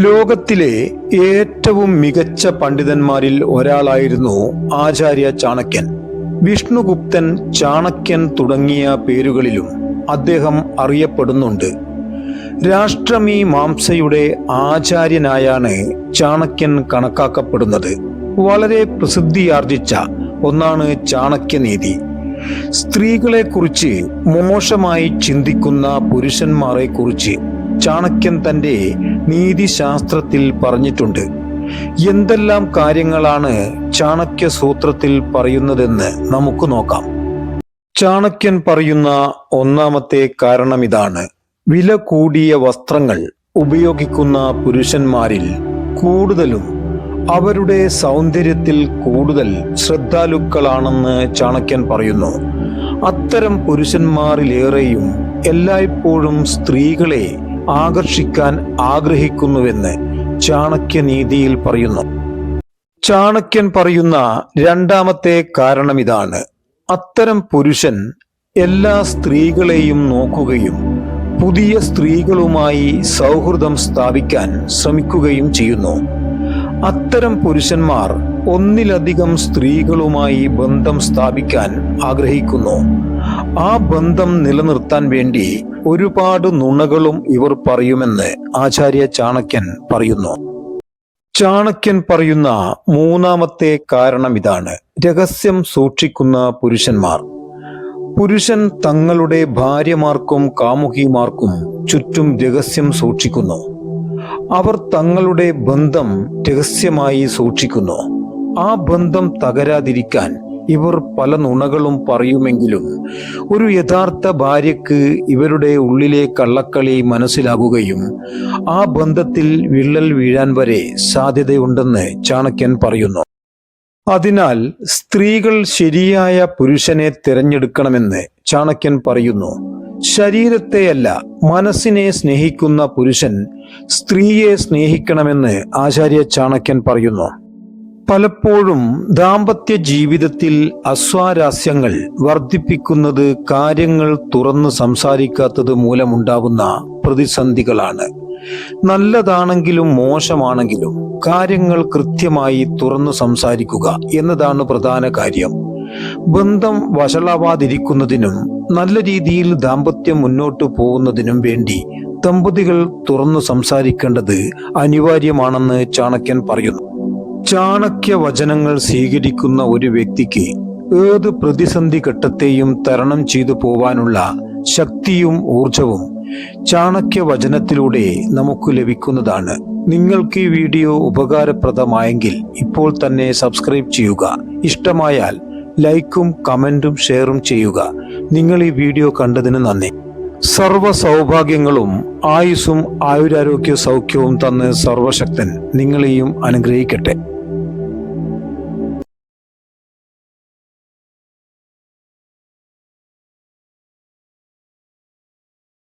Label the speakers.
Speaker 1: ലോകത്തിലെ ഏറ്റവും മികച്ച പണ്ഡിതന്മാരിൽ ഒരാളായിരുന്നു ആചാര്യ ചാണക്യൻ. വിഷ്ണുഗുപ്തൻ, ചാണക്യൻ തുടങ്ങിയ പേരുകളിലും അദ്ദേഹം അറിയപ്പെടുന്നുണ്ട്. രാഷ്ട്രമീമാംസയുടെ ആചാര്യനായാണ് ചാണക്യൻ കണക്കാക്കപ്പെടുന്നത്. വളരെ പ്രസിദ്ധിയാർജിച്ച ഒന്നാണ് ചാണക്യനീതി. സ്ത്രീകളെക്കുറിച്ച് മോശമായി ചിന്തിക്കുന്ന പുരുഷന്മാരെക്കുറിച്ച് ചാണക്യൻ തന്റെ നീതിശാസ്ത്രത്തിൽ പറഞ്ഞിട്ടുണ്ട്. എന്തെല്ലാം കാര്യങ്ങളാണ് ചാണക്യ സൂത്രത്തിൽ പറയുന്നതെന്ന് നമുക്ക് നോക്കാം. ചാണക്യൻ പറയുന്ന ഒന്നാമത്തെ കാരണം ഇതാണ്: വില കൂടിയ വസ്ത്രങ്ങൾ ഉപയോഗിക്കുന്ന പുരുഷന്മാരിൽ കൂടുതലും അവരുടെ സൗന്ദര്യത്തിൽ കൂടുതൽ ശ്രദ്ധാലുക്കളാണെന്ന് ചാണക്യൻ പറയുന്നു. അത്തരം പുരുഷന്മാരിലേറെയും എല്ലായ്പ്പോഴും സ്ത്രീകളെ ആകർഷിക്കാൻ ആഗ്രഹിക്കുന്നുവെന്ന് ചാണക്യനീതിയിൽ പറയുന്നു. ചാണക്യൻ പറയുന്ന രണ്ടാമത്തെ കാരണം ഇതാണ്: അത്തരം പുരുഷൻ എല്ലാ സ്ത്രീകളെയും നോക്കുകയും പുതിയ സ്ത്രീകളുമായി സൗഹൃദം സ്ഥാപിക്കാൻ ശ്രമിക്കുകയും ചെയ്യുന്നു. അത്തരം പുരുഷന്മാർ ഒന്നിലധികം സ്ത്രീകളുമായി ബന്ധം സ്ഥാപിക്കാൻ ആഗ്രഹിക്കുന്നു. ആ ബന്ധം നിലനിർത്താൻ വേണ്ടി ഒരുപാട് നുണകളും ഇവർ പറയുമെന്ന് ആചാര്യ ചാണക്യൻ പറയുന്നു. ചാണക്യൻ പറയുന്ന മൂന്നാമത്തെ കാരണം ഇതാണ്: രഹസ്യം സൂക്ഷിക്കുന്ന പുരുഷന്മാർ. പുരുഷൻ തങ്ങളുടെ ഭാര്യമാർക്കും കാമുകിമാർക്കും ചുറ്റും രഹസ്യം സൂക്ഷിക്കുന്നു. അവർ തങ്ങളുടെ ബന്ധം രഹസ്യമായി സൂക്ഷിക്കുന്നു. ആ ബന്ധം തകരാതിരിക്കാൻ ഇവർ പല നുണകളും പറയുമെങ്കിലും ഒരു യഥാർത്ഥ ഭാര്യയ്ക്ക് ഇവരുടെ ഉള്ളിലെ കള്ളക്കളി മനസ്സിലാകുകയും ആ ബന്ധത്തിൽ വിള്ളൽ വീഴാൻ വരെ സാധ്യതയുണ്ടെന്ന് ചാണക്യൻ പറയുന്നു. അതിനാൽ സ്ത്രീകൾ ശരിയായ പുരുഷനെ തിരഞ്ഞെടുക്കണമെന്ന് ചാണക്യൻ പറയുന്നു. ശരീരത്തെയല്ല, മനസ്സിനെ സ്നേഹിക്കുന്ന പുരുഷൻ സ്ത്രീയെ സ്നേഹിക്കണമെന്ന് ആചാര്യ ചാണക്യൻ പറയുന്നു. പലപ്പോഴും ദാമ്പത്യ ജീവിതത്തിൽ അസ്വാരസ്യങ്ങൾ വർദ്ധിപ്പിക്കുന്നത് കാര്യങ്ങൾ തുറന്നു സംസാരിക്കാത്തത് മൂലമുണ്ടാകുന്ന പ്രതിസന്ധികളാണ്. നല്ലതാണെങ്കിലും മോശമാണെങ്കിലും കാര്യങ്ങൾ കൃത്യമായി തുറന്നു സംസാരിക്കുക എന്നതാണ് പ്രധാന കാര്യം. ബന്ധം വഷളാവാതിരിക്കുന്നതിനും നല്ല രീതിയിൽ ദാമ്പത്യം മുന്നോട്ടു പോകുന്നതിനും വേണ്ടി ദമ്പതികൾ തുറന്നു സംസാരിക്കേണ്ടത് അനിവാര്യമാണെന്ന് ചാണക്യൻ പറയുന്നു. ചാണക്യ വചനങ്ങൾ സ്വീകരിക്കുന്ന ഒരു വ്യക്തിക്ക് ഏത് പ്രതിസന്ധി ഘട്ടത്തെയും തരണം ചെയ്തു പോവാനുള്ള ശക്തിയും ഊർജവും ചാണക്യ വചനത്തിലൂടെ നമുക്ക് ലഭിക്കുന്നതാണ്. നിങ്ങൾക്ക് ഈ വീഡിയോ ഉപകാരപ്രദമായെങ്കിൽ ഇപ്പോൾ തന്നെ സബ്സ്ക്രൈബ് ചെയ്യുക. ഇഷ്ടമായാൽ ലൈക്കും കമന്റും ഷെയറും ചെയ്യുക. നിങ്ങൾ ഈ വീഡിയോ കണ്ടതിന് നന്ദി. സർവ്വ സൗഭാഗ്യങ്ങളും ആയുസ്സും ആയുരാരോഗ്യ സൗഖ്യവും തന്ന് സർവശക്തൻ നിങ്ങളെയും അനുഗ്രഹിക്കട്ടെ.